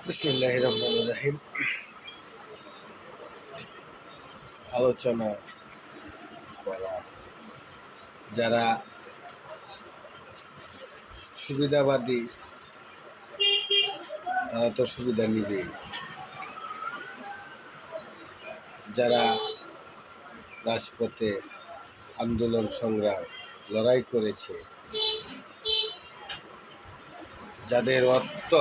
বিসমিল্লাহির রহমানির রহিম। আলোচনা করা যারা সুবিধাবাদী তারা তো সুবিধা নিবেই। যারা রাজপথে আন্দোলন সংগ্রাম লড়াই করেছে, যাদের অর্থ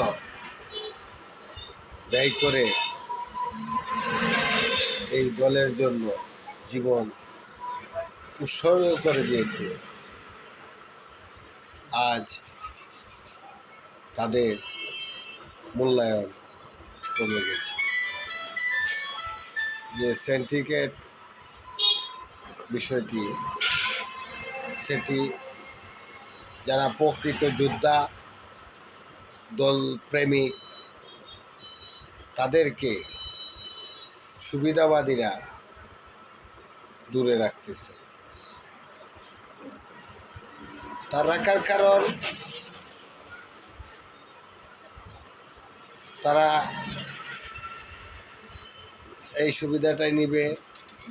ব্যয় করে এই দলের জন্য জীবন উৎসর্গ করে দিয়েছে, আজ তাদের মূল্যায়ন কমে গেছে। যে সেন্টিগ্রেড বিষয়টি, সেটি যারা প্রকৃত যোদ্ধা দল প্রেমিক তাদেরকে সুবিধাবাদীরা দূরে রাখতেছে। তার রাখার কারণ তারা এই সুবিধাটাই নিবে,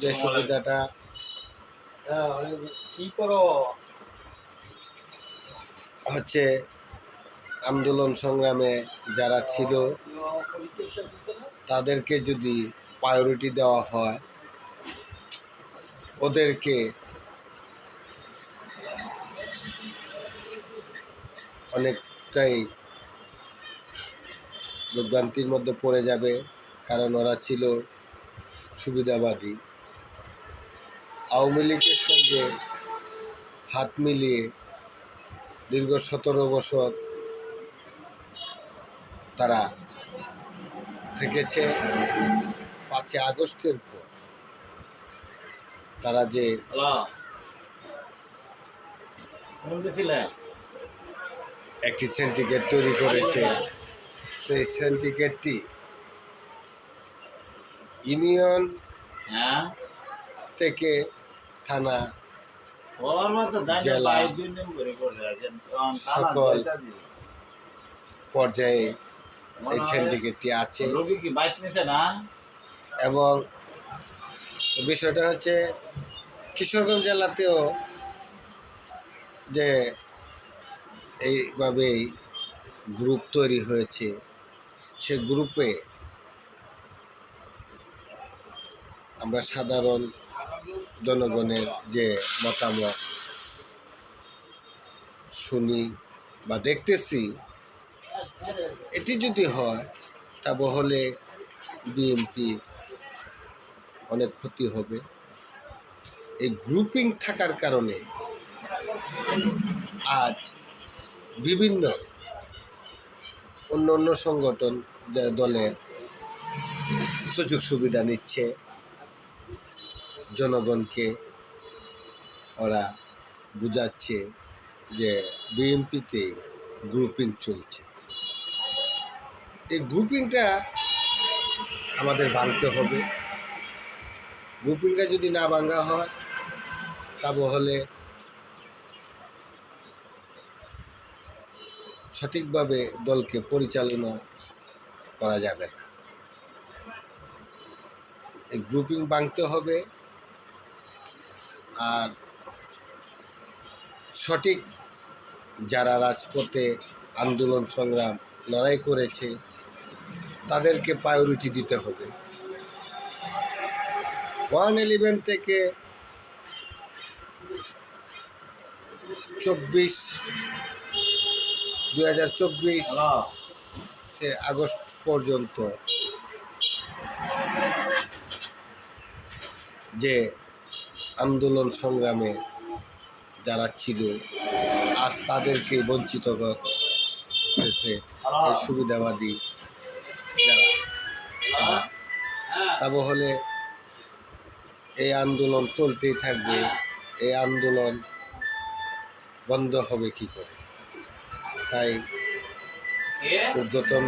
যে সুবিধাটা হচ্ছে আন্দোলন সংগ্রামে যারা ছিল তাদেরকে যদি প্রায়োরিটি দেওয়া হয়, ওদেরকে অনেকটাই বিভ্রান্তির মধ্যে পড়ে যাবে, কারণ ওরা ছিল সুবিধাবাদী। আওয়ামী লীগের সঙ্গে হাত মিলিয়ে দীর্ঘ 17 বছর তারা থেকেছে। 5 আগস্টের পর তারা যে একটি সিন্ডিকেট তৈরি করেছে, সেই সিন্ডিকেটটি ইউনিয়ন থেকে থানা, জেলা, সকল পর্যায়ে এই সিন্ডিকেটটি আছে। এবং বিষয়টা হচ্ছে কিশোরগঞ্জ জেলাতেও যে এইভাবেই গ্রুপ তৈরি হয়েছে, সে গ্রুপে আমরা সাধারণ জনগণের যে মতামত শুনি বা দেখতেছি, এটি যদি হয় তাহলে বিএনপি অনেক ক্ষতি হবে। এই গ্রুপিং থাকার কারণে আজ বিভিন্ন অন্য সংগঠন যা দলের সুযোগ সুবিধা নিচ্ছে, জনগণকে ওরা বুঝাচ্ছে যে বিএনপিতে গ্রুপিং চলছে। এই গ্রুপিংটা আমাদের ভাঙতে হবে। গ্রুপিংটা যদি না ভাঙা হয় তাহলে সঠিকভাবে দলকে পরিচালনা করা যাবে না। এই গ্রুপিং ভাঙতে হবে, আর সঠিক যারা রাজপথে আন্দোলন সংগ্রাম লড়াই করেছে তাদেরকে প্রায়োরিটি দিতে হবে। 111 থেকে 2024 আগস্ট পর্যন্ত যে আন্দোলন সংগ্রামে যারা ছিল, আজ তাদেরকে বঞ্চিত করেছে এই সুবিধাবাদী যারা। তাহলে এই আন্দোলন চলতেই থাকবে। এই আন্দোলন বন্ধ হবে কি করে? তাই ঊর্ধ্বতন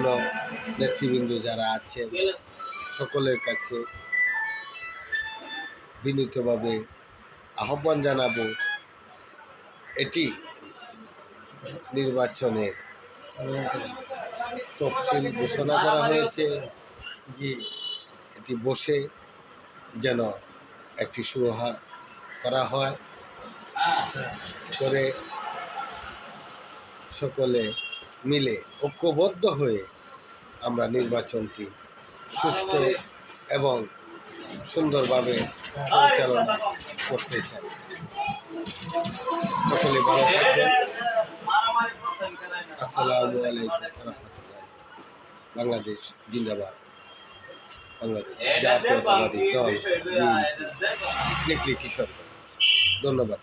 নেতৃবৃন্দ যারা আছেন সকলের কাছে বিনীতভাবে আহ্বান জানাবো, এটি নির্বাচনের তফসিল ঘোষণা করা হয়েছে। জি এটি বসে যেন একটি সুরাহা করা হয়, করে সকলে মিলে ঐক্যবদ্ধ হয়ে আমরা নির্বাচনটি সুষ্ঠু এবং সুন্দরভাবে পরিচালনা করতে চাই। সকলে ভালো থাকবেন। আসসালামু আলাইকুম রহমতুল্লাহ। বাংলাদেশ জিন্দাবাদ। বাংলাদেশ জাতীয়তাবাদী দল বিএনপি, কিশোরগঞ্জ। ধন্যবাদ।